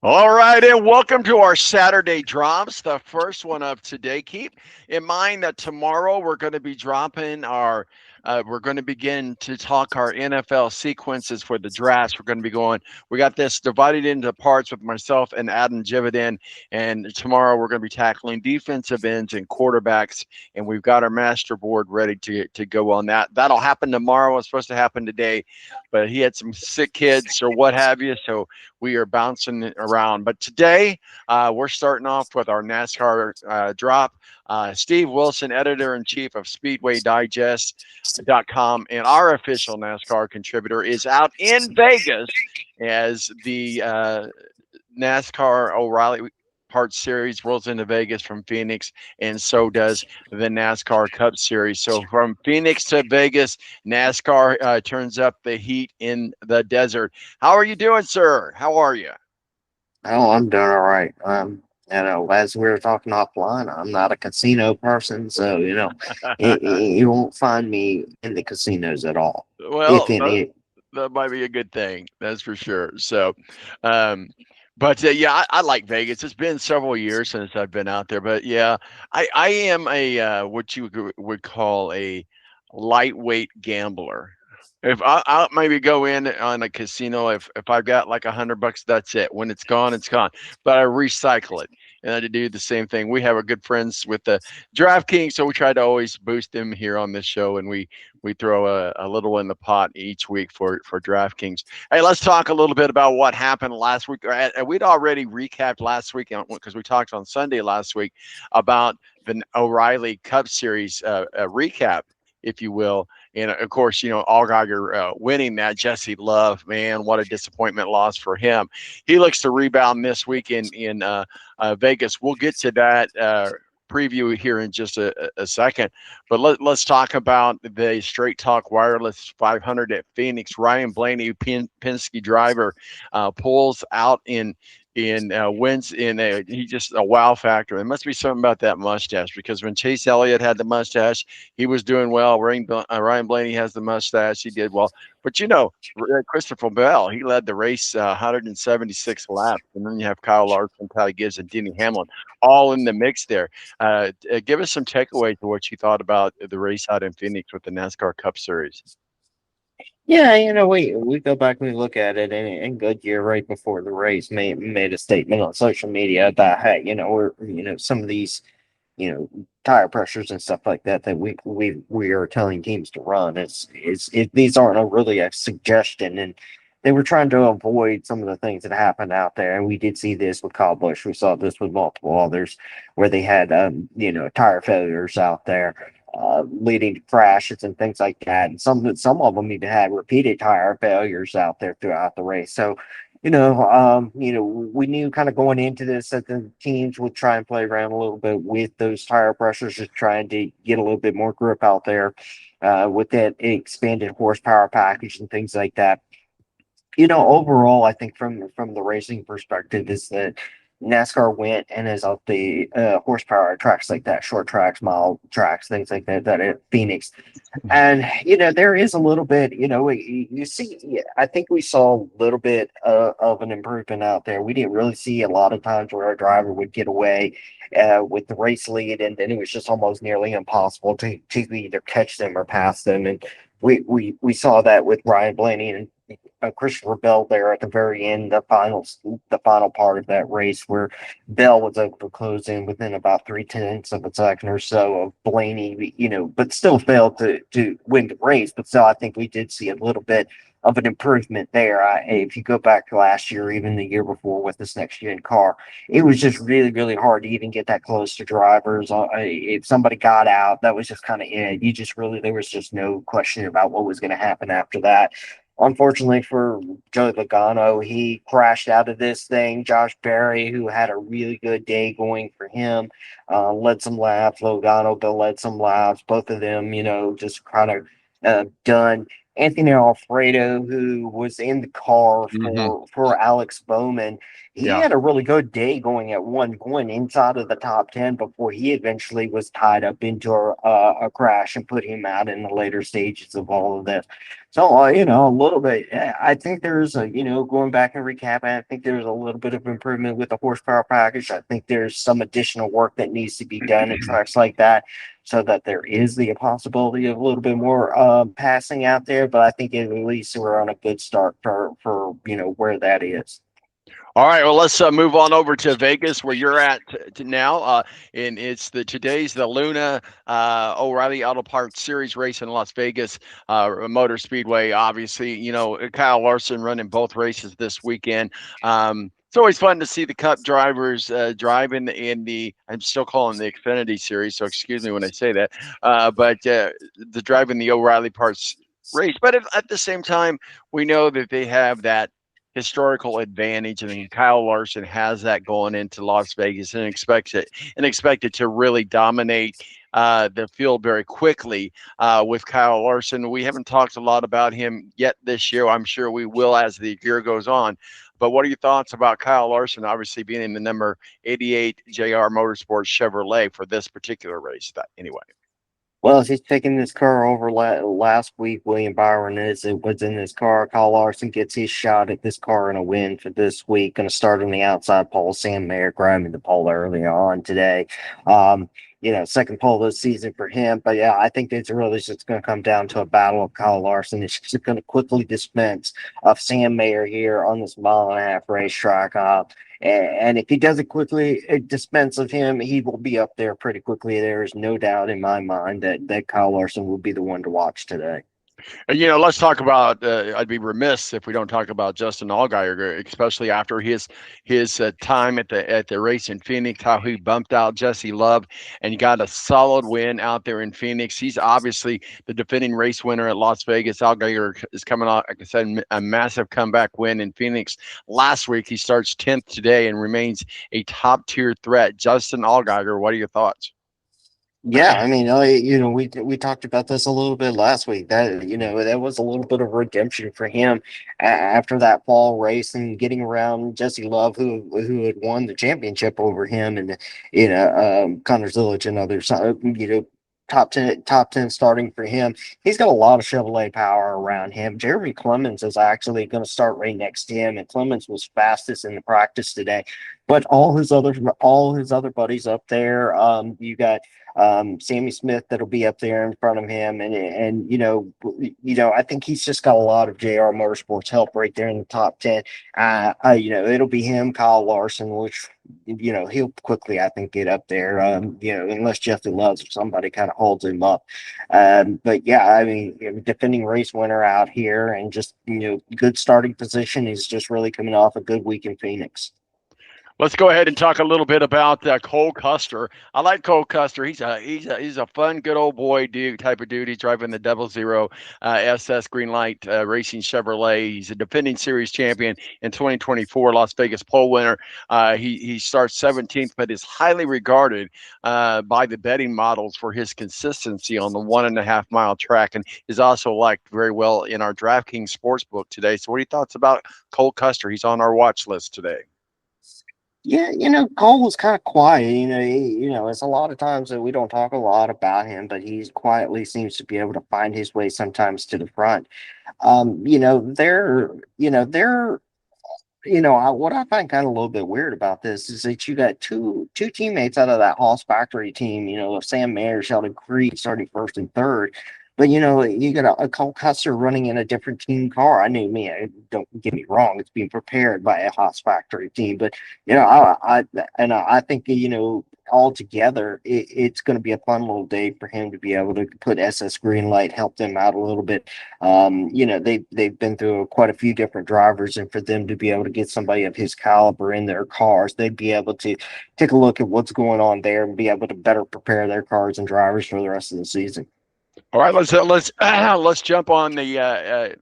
All right, and welcome to our Saturday drops, the first one of today. Keep in mind that tomorrow we're going to be dropping we're going to begin to talk our NFL sequences for the drafts. We're going to be we got this divided into parts with myself and Adam Jividan, and tomorrow we're going to be tackling defensive ends and quarterbacks, and we've got our master board ready to go on that. That'll happen tomorrow. It's supposed to happen today, but he had some sick kids or what have you, so we are bouncing it around. But today, we're starting off with our NASCAR drop. Steve Wilson, editor in chief of SpeedwayDigest.com, and our official NASCAR contributor, is out in Vegas as the NASCAR O'Reilly Parts Series rolls into Vegas from Phoenix, and so does the NASCAR Cup Series. So from Phoenix to Vegas, NASCAR turns up the heat in the desert. How are you doing, sir? How are you? Oh, I'm doing all right. As we were talking offline, I'm not a casino person, so you won't find me in the casinos at all, if Well, any. that might be a good thing. That's for sure. So, um, but yeah, I like Vegas. It's been several years since I've been out there, but yeah, I am a what you would call a lightweight gambler. If I'll maybe go in on a casino, if I've got like $100, that's it. When it's gone, it's gone. But I recycle it, and I do the same thing. We have a good friends with the DraftKings, so we try to always boost them here on this show, and we throw a little in the pot each week for DraftKings. Hey, let's talk a little bit about what happened last week. We'd already recapped last week because we talked on Sunday last week about the O'Reilly Cup Series recap, if you will. And of course, Allgaier winning that. Jesse Love, man, what a disappointment loss for him. He looks to rebound this week in Vegas. We'll get to that preview here in just a second. But let's talk about the Straight Talk Wireless 500 at Phoenix. Ryan Blaney, Penske driver, pulls out in wins in he just a wow factor. There must be something about that mustache because when Chase Elliott had the mustache, he was doing well. Ryan Blaney has the mustache, he did well. But Christopher Bell, he led the race 176 laps, and then you have Kyle Larson, Ty Gibbs, and Denny Hamlin all in the mix there. Give us some takeaway to what you thought about the race out in Phoenix with the NASCAR Cup Series. Yeah, we go back and we look at it, and Goodyear right before the race made a statement on social media about, hey, we're some of these tire pressures and stuff like that that we are telling teams to run. These aren't really a suggestion, and they were trying to avoid some of the things that happened out there. And we did see this with Kyle Busch. We saw this with multiple others where they had tire failures out there. Leading to crashes and things like that, and some of them even had repeated tire failures out there throughout the race. So we knew kind of going into this that the teams would try and play around a little bit with those tire pressures, just trying to get a little bit more grip out there with that expanded horsepower package and things like that. Overall, I think from the racing perspective, is that NASCAR went and is up the horsepower tracks like that, short tracks, mile tracks, things like that. That at Phoenix, and there is a little bit, you see, yeah, I think we saw a little bit of an improvement out there. We didn't really see a lot of times where a driver would get away with the race lead, and then it was just almost nearly impossible to either catch them or pass them. And we saw that with Ryan Blaney and Christopher Bell there at the very end, the final part of that race, where Bell was able to close in within about 3/10 of a second or so of Blaney, but still failed to win the race. But still, I think we did see a little bit of an improvement there. If you go back to last year, even the year before with this next gen car, it was just really, really hard to even get that close to drivers. If somebody got out, that was just kind of it. There was just no question about what was going to happen after that. Unfortunately for Joey Logano, he crashed out of this thing. Josh Berry, who had a really good day going for him, led some laps. Logano led some laps. Both of them, just kind of done. Anthony Alfredo, who was in the car Hmm. for Alex Bowman. He Yeah. had a really good day going at one point inside of the top 10 before he eventually was tied up into a crash and put him out in the later stages of all of this. So, a little bit. I think there's going back and recapping, I think there's a little bit of improvement with the horsepower package. I think there's some additional work that needs to be done at tracks like that so that there is the possibility of a little bit more passing out there. But I think at least we're on a good start for where that is. All right, well, let's move on over to Vegas, where you're at now, and it's today's the Luna O'Reilly Auto Parts Series race in Las Vegas Motor Speedway. Obviously, Kyle Larson running both races this weekend. It's always fun to see the Cup drivers driving in the. I'm still calling the Xfinity Series, so excuse me when I say that. But the driving the O'Reilly Parts race, but at the same time, we know that they have that historical advantage, and then Kyle Larson has that going into Las Vegas and expected to really dominate the field very quickly with Kyle Larson. We haven't talked a lot about him yet this year. I'm sure we will as the year goes on. But what are your thoughts about Kyle Larson, obviously being in the number 88 JR Motorsports Chevrolet for this particular race? Anyway. Well, he's taking this car over last week. William Byron was in this car. Kyle Larson gets his shot at this car and a win for this week. Going to start on the outside pole. Sam Mayer grabbing the pole early on today. Second pole this season for him. But yeah, I think it's really just going to come down to a battle of Kyle Larson. It's just going to quickly dispense of Sam Mayer here on this mile-and-a-half racetrack. And if he does it quickly, dispense of him, he will be up there pretty quickly. There is no doubt in my mind that Kyle Larson will be the one to watch today. Let's talk about. I'd be remiss if we don't talk about Justin Allgaier, especially after his time at the race in Phoenix. How he bumped out Jesse Love and got a solid win out there in Phoenix. He's obviously the defending race winner at Las Vegas. Allgaier is coming off, like I said, a massive comeback win in Phoenix last week. He starts 10th today and remains a top tier threat. Justin Allgaier, what are your thoughts? Yeah, I mean, we talked about this a little bit last week. That was a little bit of redemption for him after that fall race and getting around Jesse Love, who had won the championship over him, and Connor Zillage and others. Top ten starting for him. He's got a lot of Chevrolet power around him. Jeremy Clemens is actually going to start right next to him, and Clemens was fastest in the practice today. But all his other buddies up there. You got Sammy Smith that'll be up there in front of him, and I think he's just got a lot of JR Motorsports help right there in the top 10. It'll be him, Kyle Larson, which he'll quickly, I think, get up there. Unless Jeffy Loves or somebody kind of holds him up. But yeah, I mean, defending race winner out here, and just good starting position. He's just really coming off a good week in Phoenix. Let's go ahead and talk a little bit about Cole Custer. I like Cole Custer. He's a fun, good old boy dude type of dude. He's driving the 00 SS Greenlight Racing Chevrolet. He's a defending series champion in 2024, Las Vegas pole winner. He starts 17th, but is highly regarded by the betting models for his consistency on the 1.5 mile track, and is also liked very well in our DraftKings Sportsbook today. So, what are your thoughts about Cole Custer? He's on our watch list today. Yeah, Cole was kind of quiet. It's a lot of times that we don't talk a lot about him, but he quietly seems to be able to find his way sometimes to the front. What I find kind of a little bit weird about this is that you got two teammates out of that Haas factory team, of Sam Mayer, Sheldon Creed starting first and third. But you got a Cole Custer running in a different team car. Don't get me wrong, it's being prepared by a Haas factory team, but I think altogether it's going to be a fun little day for him to be able to put SS Greenlight, help them out a little bit. They've been through quite a few different drivers, and for them to be able to get somebody of his caliber in their cars, they'd be able to take a look at what's going on there and be able to better prepare their cars and drivers for the rest of the season. All right, let's let's jump on the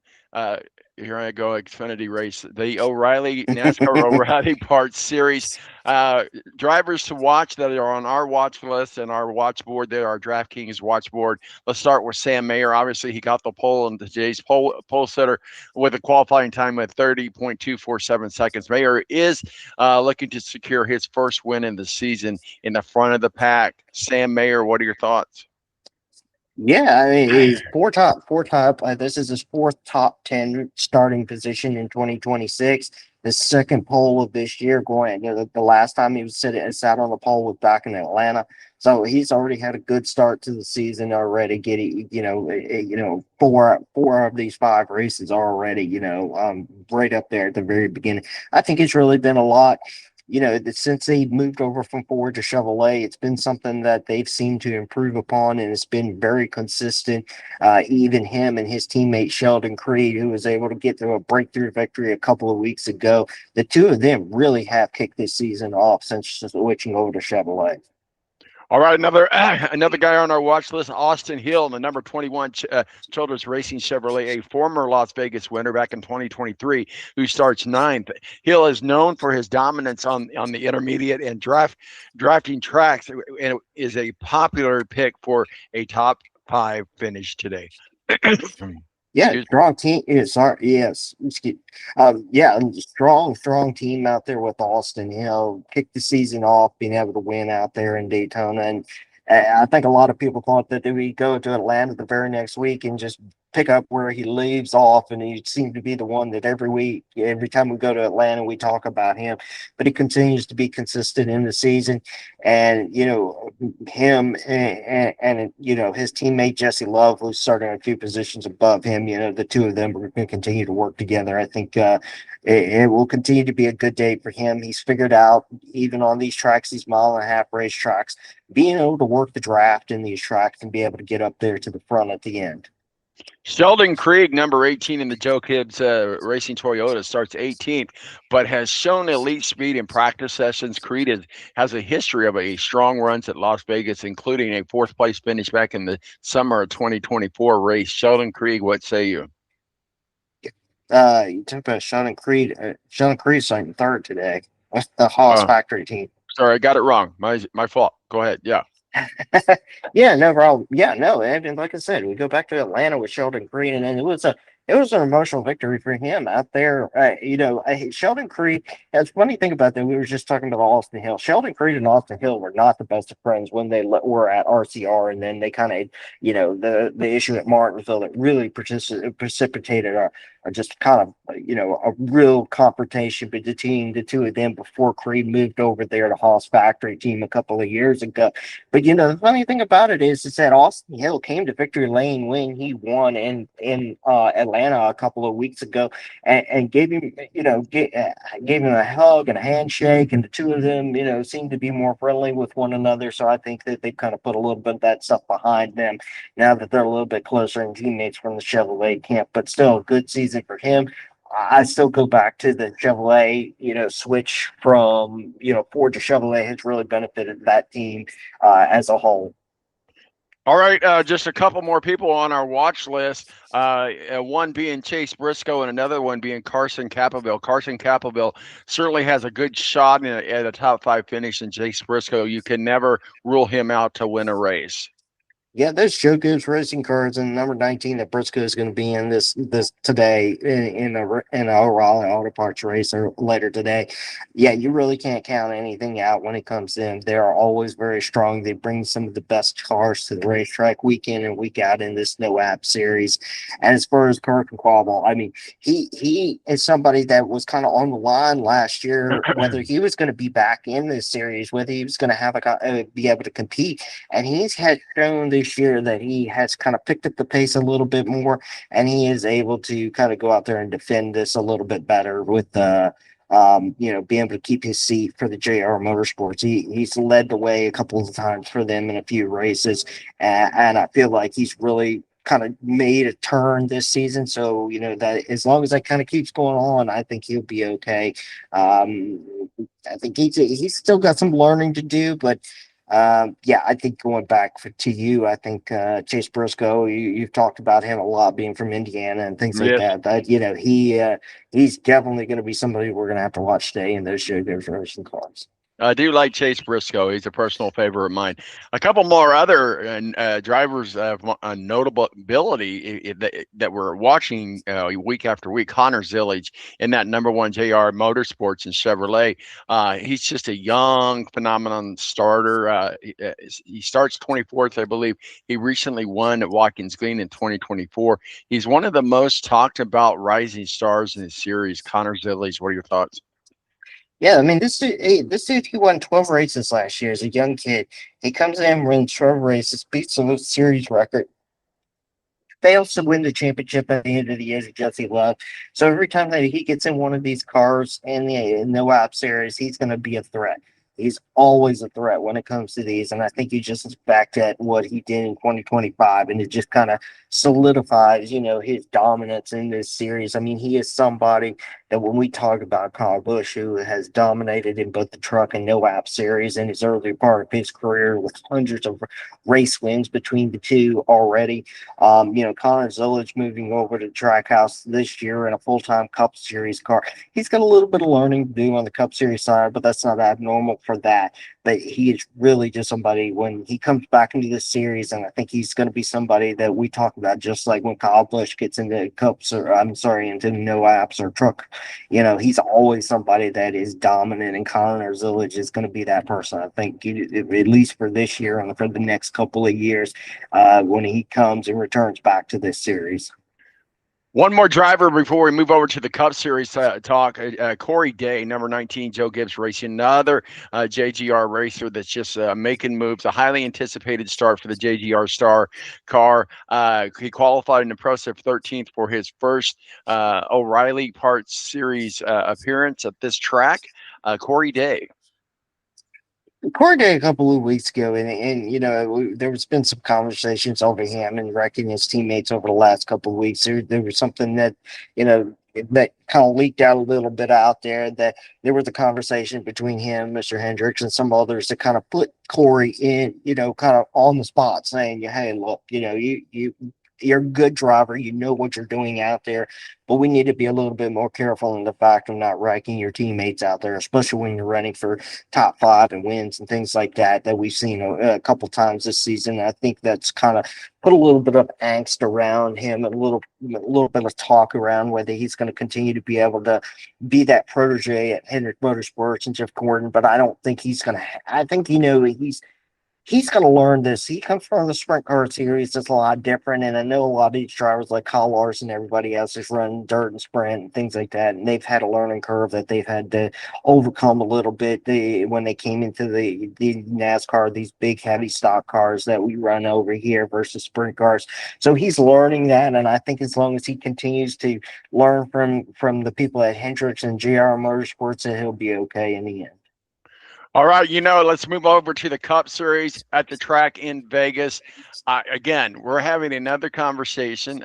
here I go, Xfinity race, the O'Reilly NASCAR O'Reilly Parts Series. Uh, Drivers to watch that are on our watch list and our watch board there, our DraftKings watch board. Let's start with Sam Mayer. Obviously, he got the pole in today's pole sitter with a qualifying time of 30.247 seconds. Mayer is looking to secure his first win in the season in the front of the pack. Sam Mayer, what are your thoughts? Yeah, I mean, he's four top. This is his fourth top 10 starting position in 2026. The second pole of this year, going, the last time he was sat on the pole was back in Atlanta. So he's already had a good start to the season already. Getting, four of these five races already, right up there at the very beginning. I think it's really been a lot. Since they moved over from Ford to Chevrolet, it's been something that they've seemed to improve upon, and it's been very consistent. Even him and his teammate Sheldon Creed, who was able to get to a breakthrough victory a couple of weeks ago, the two of them really have kicked this season off since switching over to Chevrolet. All right, another another guy on our watch list, Austin Hill, the number 21 Childress Racing Chevrolet, a former Las Vegas winner back in 2023, who starts ninth. Hill is known for his dominance on the intermediate and drafting tracks, and is a popular pick for a top five finish today. Yeah, Excuse me. strong team. Yeah, sorry, yes. Yeah, and strong team out there with Austin. Kicked the season off, being able to win out there in Daytona, and I think a lot of people thought that we go to Atlanta the very next week and just pick up where he leaves off, and he seemed to be the one that every week, every time we go to Atlanta, we talk about him. But he continues to be consistent in the season, and him and his teammate Jesse Love, who's starting a few positions above him. The two of them are going to continue to work together. I think it will continue to be a good day for him. He's figured out, even on these tracks, these mile-and-a-half race tracks, being able to work the draft in these tracks and be able to get up there to the front at the end. Sheldon Krieg, number 18 in the Joe Gibbs Racing Toyota, starts 18th, but has shown elite speed in practice sessions. Has a history of a strong runs at Las Vegas, including a fourth place finish back in the summer of 2024 race. Sheldon Krieg, what say you? You talk about Sheldon Creed. Sheldon Creed signed third today. That's the Haas Uh, factory team. Sorry, I got it wrong. My fault. Go ahead. Yeah. Yeah, no problem. Yeah, no, and like I said, we go back to Atlanta with Sheldon Creed, and it was an emotional victory for him out there. Sheldon Creed. It's funny thing about that. We were just talking about Austin Hill. Sheldon Creed and Austin Hill were not the best of friends when they were at RCR, and then they kind of, the issue at Martinsville that really precipitated just kind of a real confrontation between the two of them before Creed moved over there to Haas factory team a couple of years ago. But the funny thing about it is that Austin Hill came to victory lane when he won in Atlanta a couple of weeks ago, and gave him gave him a hug and a handshake, and the two of them seemed to be more friendly with one another. So I think that they've kind of put a little bit of that stuff behind them now that they're a little bit closer and teammates from the Chevrolet camp. But still, a good season for him. I still go back to the Chevrolet, switch from, Ford to Chevrolet has really benefited that team as a whole. All right, just a couple more people on our watch list. One being Chase Briscoe and another one being Carson Capperville. Carson Capperville certainly has a good shot at a top five finish, and Chase Briscoe, you can never rule him out to win a race. Yeah, there's Joe Gibbs racing cards and number 19 that Briscoe is going to be in this today in a O'Reilly Auto Parts race or later today. Yeah, you really can't count anything out when it comes in. They are always very strong. They bring some of the best cars to the racetrack week in and week out in this no app series. And as far as Kirk and Quabble, I mean, he is somebody that was kind of on the line last year, whether he was going to be back in this series, whether he was going to have be able to compete, and he's had shown this year that he has kind of picked up the pace a little bit more, and he is able to kind of go out there and defend this a little bit better with being able to keep his seat for the JR Motorsports. He's led the way a couple of times for them in a few races, and I feel like he's really kind of made a turn this season. So, that as long as that kind of keeps going on, I think he'll be okay. I think he's still got some learning to do, but Yeah, I think going back to you, I think Chase Briscoe. You've talked about him a lot, being from Indiana and things like Yes. that. But he's definitely going to be somebody we're going to have to watch today in those showgirls racing cars. I do like Chase Briscoe. He's a personal favorite of mine. A couple more other drivers of notable ability that we're watching week after week. Connor Zillage in that number one JR Motorsports in Chevrolet. He's just a young phenomenon starter. He starts 24th, I believe. He recently won at Watkins Glen in 2024. He's one of the most talked about rising stars in the series. Connor Zillage, what are your thoughts? Yeah, I mean, this dude, he won 12 races last year as a young kid. He comes in, wins 12 races, beats the series record, fails to win the championship at the end of the year to Jesse Love. So every time that he gets in one of these cars in the lap series, he's going to be a threat. He's always a threat when it comes to these. And I think he just is back at what he did in 2025. And it just kind of solidifies, his dominance in this series. I mean, he is somebody that when we talk about Kyle Busch, who has dominated in both the truck and no lap series in his early part of his career with hundreds of race wins between the two already. Connor Zillage moving over to Trackhouse this year in a full-time Cup Series car. He's got a little bit of learning to do on the Cup Series side, but that's not abnormal for that. But he is really just somebody when he comes back into this series, and I think he's going to be somebody that we talk about just like when Kyle Busch gets into Cups or I'm sorry, into no apps or truck. He's always somebody that is dominant, and Connor Zillage is going to be that person. I think at least for this year and for the next couple of years when he comes and returns back to this series. One more driver before we move over to the Cup Series talk. Corey Day, number 19, Joe Gibbs Racing, another JGR racer that's just making moves. A highly anticipated start for the JGR Star car. He qualified in the impressive 13th for his first O'Reilly Parts Series appearance at this track. Corey Day. Corday a couple of weeks ago, and there was been some conversations over him and wrecking his teammates over the last couple of weeks. There was something that that kind of leaked out a little bit out there that there was a conversation between him, Mr. Hendricks, and some others to kind of put Corey in, kind of on the spot, saying, "Hey, look, you're a good driver. You know what you're doing out there, but we need to be a little bit more careful in the fact of not wrecking your teammates out there, especially when you're running for top five and wins and things like that we've seen a couple times this season. I think that's kind of put a little bit of angst around him, a little bit of talk around whether he's going to continue to be able to be that protege at Hendrick Motorsports and Jeff Gordon. But I don't think he's going to. I think he's going to learn this. He comes from the sprint car series. It's a lot different. And I know a lot of these drivers like Kyle Larson and everybody else is running dirt and sprint and things like that. And they've had a learning curve that they've had to overcome a little bit when they came into the NASCAR, these big, heavy stock cars that we run over here versus sprint cars. So he's learning that. And I think as long as he continues to learn from the people at Hendricks and GR Motorsports, that he'll be okay in the end. All right, let's move over to the Cup Series at the track in Vegas. Again, we're having another conversation.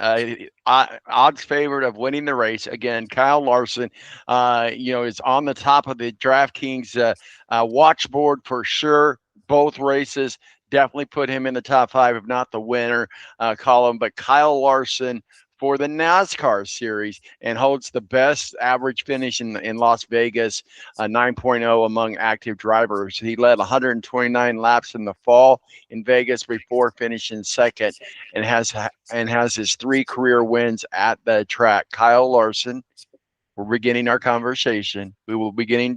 Odds favorite of winning the race. Again, Kyle Larson, is on the top of the DraftKings watch board for sure. Both races definitely put him in the top five, if not the winner column. But Kyle Larson for the NASCAR series and holds the best average finish in Las Vegas, 9.0 among active drivers. He led 129 laps in the fall in Vegas before finishing second, and has his 3 career wins at the track. Kyle Larson. We're beginning our conversation. We will be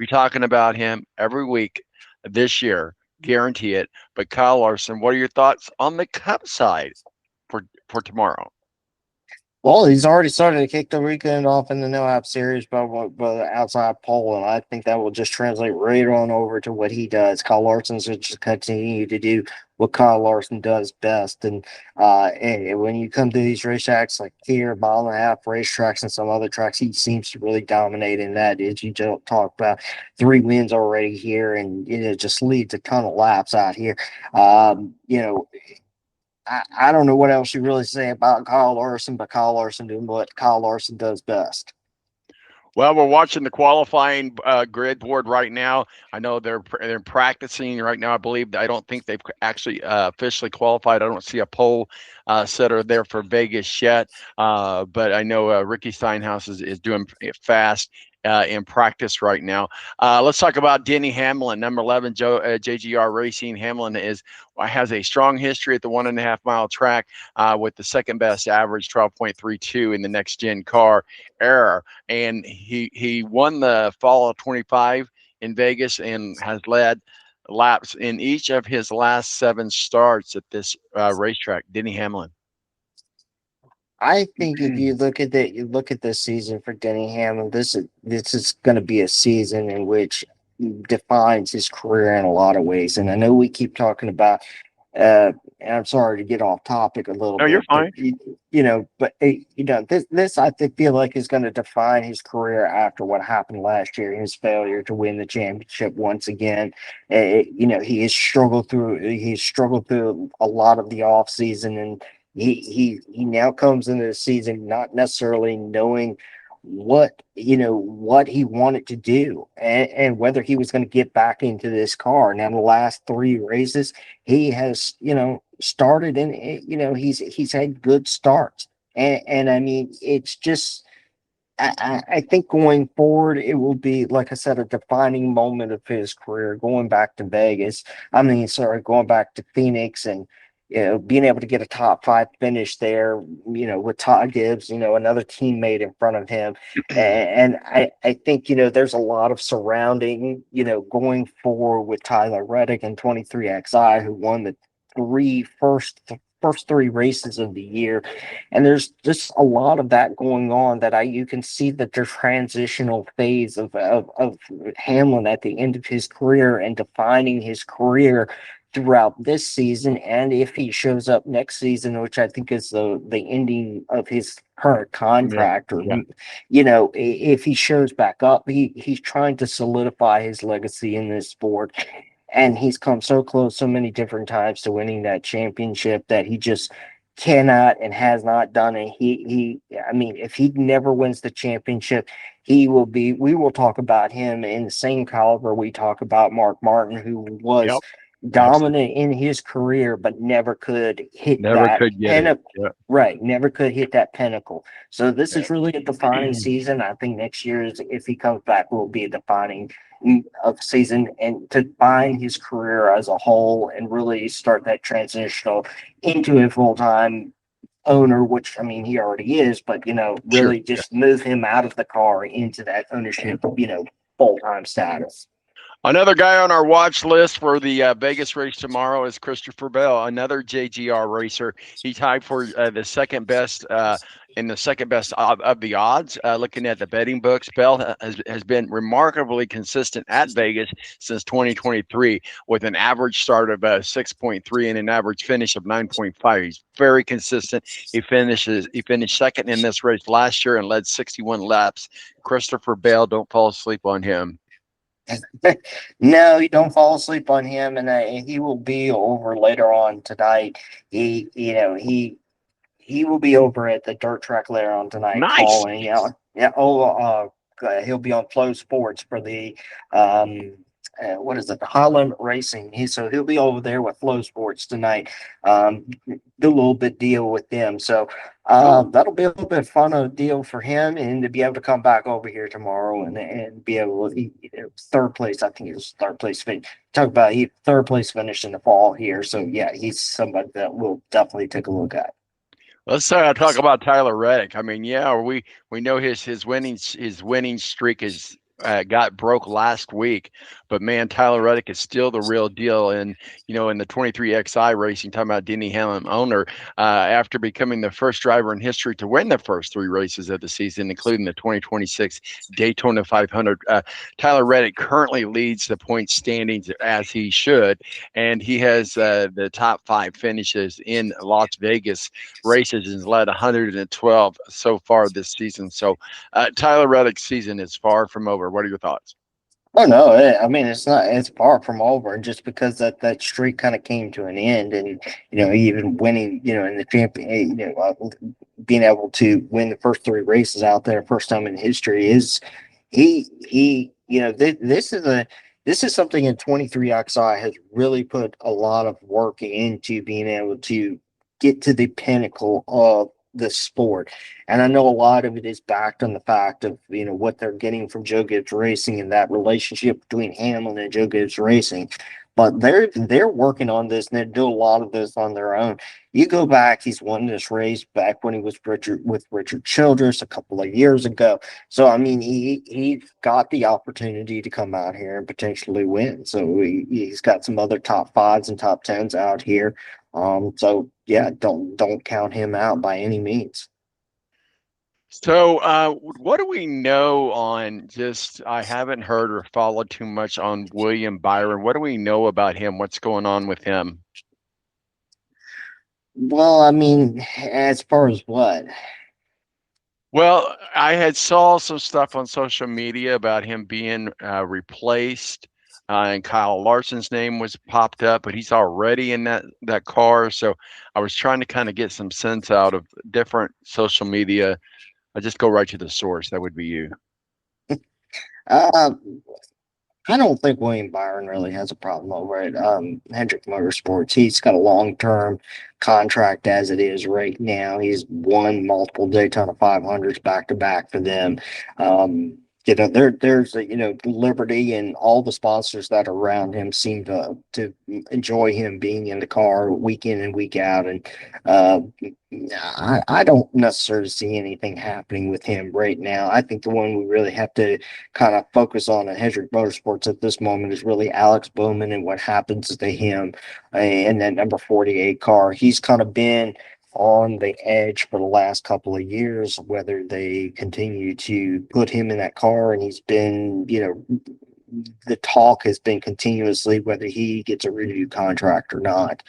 talking about him every week this year. Guarantee it. But Kyle Larson, what are your thoughts on the Cup side for tomorrow? Well, he's already started to kick the weekend off in the no app series by the outside pole, and I think that will just translate right on over to what he does. Kyle Larson's will just continue to do what Kyle Larson does best. And when you come to these racetracks like here, mile and a half racetracks and some other tracks, he seems to really dominate in that. As you just talk about 3 wins already here, and it just leads a ton of laps out here. Um, you know, I don't know what else you really say about Kyle Larson, but Kyle Larson doing what Kyle Larson does best. Well, we're watching the qualifying grid board right now. I know they're practicing right now. I believe I don't think they've actually officially qualified. I don't see a pole setter there for Vegas yet, but I know Ricky Steinhaus is doing it fast. In practice right now. Let's talk about Denny Hamlin, number 11, JGR Racing. Hamlin has a strong history at the 1.5 mile track with the second best average, 12.32 in the next gen car era, and he won the fall of 25 in Vegas and has led laps in each of his last 7 starts at this racetrack. Denny Hamlin. I think if you look at this season for Denny Hamlin, this is going to be a season in which defines his career in a lot of ways. And I know we keep talking about, and I'm sorry to get off topic a little No, you're bit, but fine. this I think feel like is going to define his career after what happened last year, his failure to win the championship once again. He's struggled through a lot of the off season, and he now comes into the season not necessarily knowing what he wanted to do, and whether he was going to get back into this car. Now the last 3 races he has started in, he's had good starts, and I mean it's just I think going forward, it will be, like I said, a defining moment of his career. Going back to Vegas, I mean, sorry, going back to Phoenix, and being able to get a top 5 finish there, with Todd Gibbs, another teammate in front of him, and I think there's a lot of surrounding, going forward with Tyler Reddick and 23XI, who won the first 3 races of the year, and there's just a lot of that going on that you can see that the transitional phase of Hamlin at the end of his career and defining his career throughout this season. And if he shows up next season, which I think is the ending of his current Yeah, contract, or yeah, if he shows back up, he's trying to solidify his legacy in this sport, and he's come so close so many different times to winning that championship that he just cannot and has not done it. I mean, if he never wins the championship, we will talk about him in the same caliber we talk about Mark Martin, who was yep, absolutely. dominant in his career, but never could hit Never that could get it. pinnacle. Yeah, Right, never could hit that pinnacle. So this is yeah. really a defining season. I think next year, if he comes back, will be a defining of season, and to define his career as a whole and really start that transitional into a full-time owner, which I mean he already is, but Sure. really just move him out of the car into that ownership, full-time status. Another guy on our watch list for the Vegas race tomorrow is Christopher Bell, another JGR racer. He tied for the second best in the second best of the odds. Looking at the betting books, Bell has been remarkably consistent at Vegas since 2023 with an average start of 6.3 and an average finish of 9.5. He's very consistent. He finished second in this race last year and led 61 laps. Christopher Bell, don't fall asleep on him. No, you don't fall asleep on him, and he will be over later on tonight. He will be over at the dirt track later on tonight Nice. calling. Yeah. Oh, he'll be on Flow Sports for the what is it? The High Limit Racing. He'll be over there with Flow Sports tonight. Do a little bit deal with them. So Cool. that'll be a little bit fun of a deal for him, and to be able to come back over here tomorrow and be able to, third place. I think it was third place finish. Talk about he third place finish in the fall here. So yeah, he's somebody that we'll definitely take a look at. Let's talk about Tyler Reddick. I mean, yeah, we know his winning streak is got broke last week, but man, Tyler Reddick is still the real deal. And in the 23XI racing, talking about Denny Hamlin owner, after becoming the first driver in history to win the first 3 races of the season, including the 2026 Daytona 500. Tyler Reddick currently leads the point standings as he should, and he has the top 5 finishes in Las Vegas races and led 112 so far this season. So Tyler Reddick's season is far from over. What are your thoughts? Oh no, I mean it's not. It's far from over, and just because that streak kind of came to an end, and even winning, in the champion, being able to win the first 3 races out there, first time in history, is this is something in 23XI has really put a lot of work into being able to get to the pinnacle of the sport. And I know a lot of it is backed on the fact of, what they're getting from Joe Gibbs Racing and that relationship between Hamlin and Joe Gibbs Racing. But they're working on this and they do a lot of this on their own. You go back, he's won this race back when he was with Richard Childress a couple of years ago. So I mean, he got the opportunity to come out here and potentially win. So he's got some other top fives and top tens out here. So yeah, don't count him out by any means. So, what do we know on just, I haven't heard or followed too much on William Byron. What do we know about him? What's going on with him? Well, I mean, as far as what? Well, I had saw some stuff on social media about him being replaced, and Kyle Larson's name was popped up, but he's already in that car. So I was trying to kind of get some sense out of different social media. I just go right to the source. That would be you. Uh, I don't think William Byron really has a problem over at Hendrick Motorsports. He's got a long-term contract as it is right now. He's won multiple Daytona 500s back to back for them. Um, there's Liberty and all the sponsors that are around him seem to enjoy him being in the car week in and week out, and uh, I don't necessarily see anything happening with him right now. I think the one we really have to kind of focus on at Hendrick Motorsports at this moment is really Alex Bowman and what happens to him in that number 48 car. He's kind of been on the edge for the last couple of years, whether they continue to put him in that car, and he's been, the talk has been continuously whether he gets a renewed contract or not.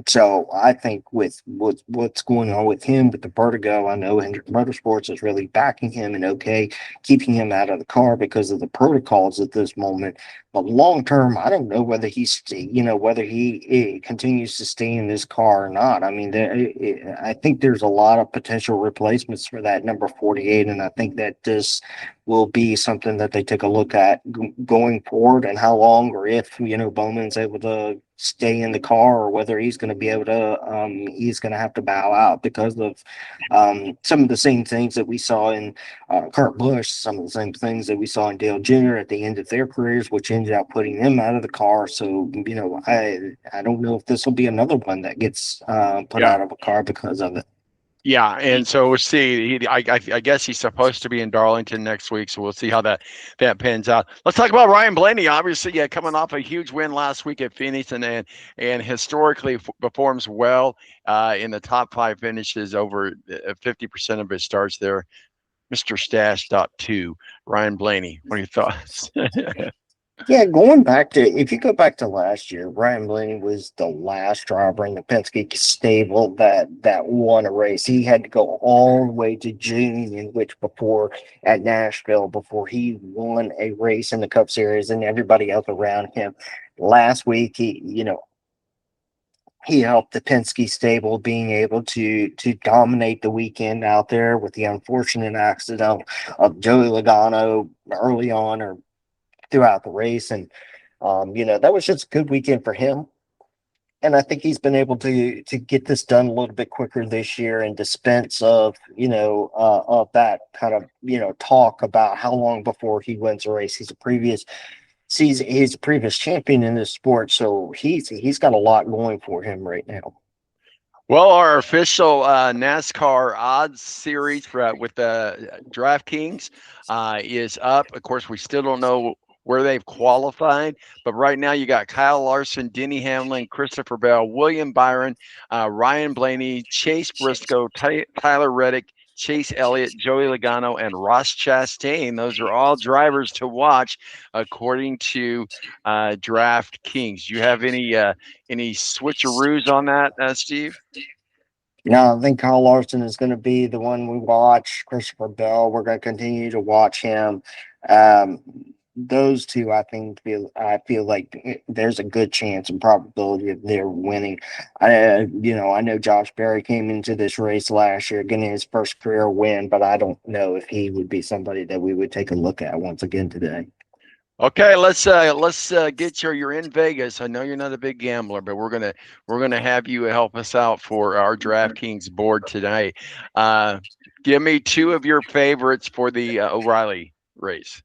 So I think with what's going on with him with the vertigo, I know Hendrick Motorsports is really backing him and okay, keeping him out of the car because of the protocols at this moment. But long term, I don't know whether whether he continues to stay in this car or not. I mean, I think there's a lot of potential replacements for that number 48, and I think that this will be something that they take a look at going forward, and how long or if Bowman's able to stay in the car, or whether he's going to be able to he's going to have to bow out because of some of the same things that we saw in Kurt Busch, some of the same things that we saw in Dale Jr. at the end of their careers, which ended up putting them out of the car. So I don't know if this will be another one that gets put Yeah. out of a car because of it. Yeah, and so we'll see. I guess he's supposed to be in Darlington next week, so we'll see how that pans out. Let's talk about Ryan Blaney. Obviously, yeah, coming off a huge win last week at Phoenix, and historically performs well in the top five finishes, over 50% of his starts there. Mr. Stash dot two, Ryan Blaney. What are your thoughts? Yeah, going back to if you go back to last year, Ryan Blaney was the last driver in the Penske stable that won a race. He had to go all the way to June, in which before at Nashville before he won a race in the Cup Series, and everybody else around him. Last week, he helped the Penske stable being able to dominate the weekend out there with the unfortunate accident of Joey Logano early on or throughout the race. And that was just a good weekend for him. And I think he's been able to get this done a little bit quicker this year and dispense of that kind of talk about how long before he wins a race. He's a previous champion in this sport, so he's got a lot going for him right now. Well, our official NASCAR odds series with DraftKings is up. Of course, we still don't know where they've qualified, but right now you got Kyle Larson, Denny Hamlin, Christopher Bell, William Byron, Ryan Blaney, Chase Briscoe, Tyler Reddick, Chase Elliott, Joey Logano, and Ross Chastain. Those are all drivers to watch according to DraftKings. Do you have any switcheroos on that, Steve? Now, I think Kyle Larson is going to be the one we watch. Christopher Bell, we're going to continue to watch him. Um, those two, I feel like there's a good chance and probability of their winning. I know Josh Berry came into this race last year getting his first career win, but I don't know if he would be somebody that we would take a look at once again today. Okay, let's get your. You're in Vegas. I know you're not a big gambler, but we're gonna have you help us out for our DraftKings board today. Uh, Give me two of your favorites for the O'Reilly race.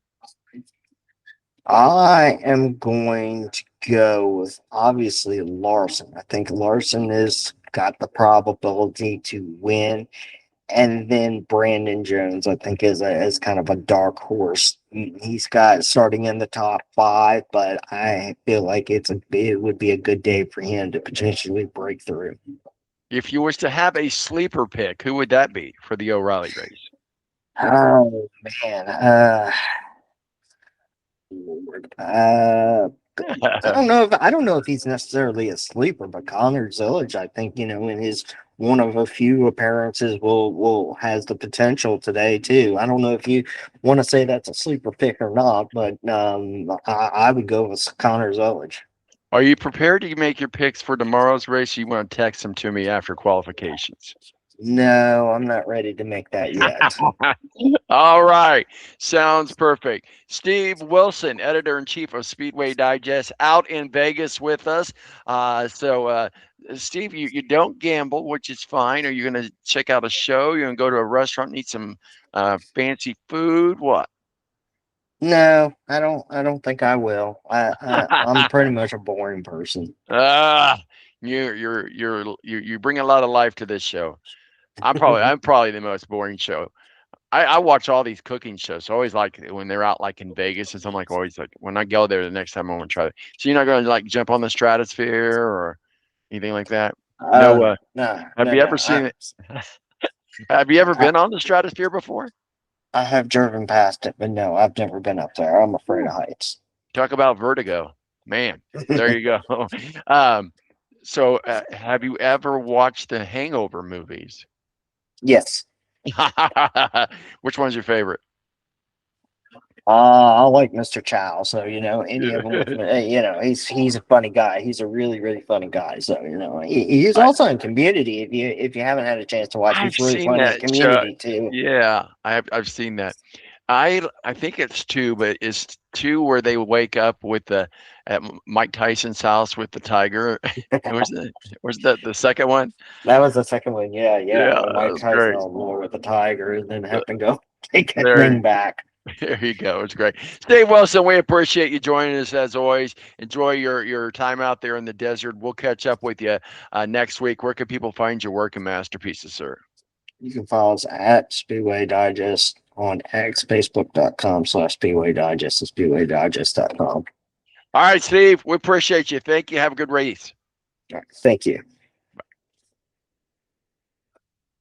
I am going to go with obviously Larson. I think Larson has got the probability to win. And then Brandon Jones, I think, is kind of a dark horse. He's got starting in the top five, but I feel like it would be a good day for him to potentially break through. If you was to have a sleeper pick, who would that be for the O'Reilly race? Oh man, Lord. I don't know if he's necessarily a sleeper, but Connor Zillage, I think, in his one of a few appearances will has the potential today too. I don't know if you want to say that's a sleeper pick or not, but I would go with Connor Zillage. Are you prepared to make your picks for tomorrow's race? Or you want to text them to me after qualifications? No, I'm not ready to make that yet. All right. Sounds perfect. Steve Wilson, editor in chief of Speedway Digest, out in Vegas with us. Steve, you don't gamble, which is fine. Are you going to check out a show? You're going to go to a restaurant and eat some fancy food? What? No, I don't. I don't think I will. I'm pretty much a boring person. Ah, you bring a lot of life to this show. I'm probably the most boring show. I watch all these cooking shows. So I always like when they're out like in Vegas and something like always like when I go there the next time I want to try it. So you're not going to like jump on the stratosphere or anything like that? Oh No. no, no, Have no, you no. ever seen it? Have you ever I, been on the stratosphere before? I have driven past it, but no, I've never been up there. I'm afraid Ooh. of heights. Talk about vertigo, man. There you go. um, have you ever watched the Hangover movies? Yes. Which one's your favorite? I like Mr. Chow, so any of them with me. He's a funny guy. He's a really really funny guy. So he's I, also in Community. If you haven't had a chance to watch, I've he's really seen funny in that show. Community too. Yeah, I've seen that. I think it's two, but it's two where they wake up with the at Mike Tyson's house with the tiger. Was that the second one? That was the second one. Yeah, yeah. Yeah, When that Mike was Tyson great. on war with the tiger, and then Uh, have to go take that There, thing back. there you go. It's great. Steve Wilson, we appreciate you joining us as always. Enjoy your time out there in the desert. We'll catch up with you next week. Where can people find your work and masterpieces, sir? You can follow us at Speedway Digest on X, Facebook.com/Speedway Digest, and SpeedwayDigest.com. All right, Steve. We appreciate you. Thank you. Have a good race. All right, thank you.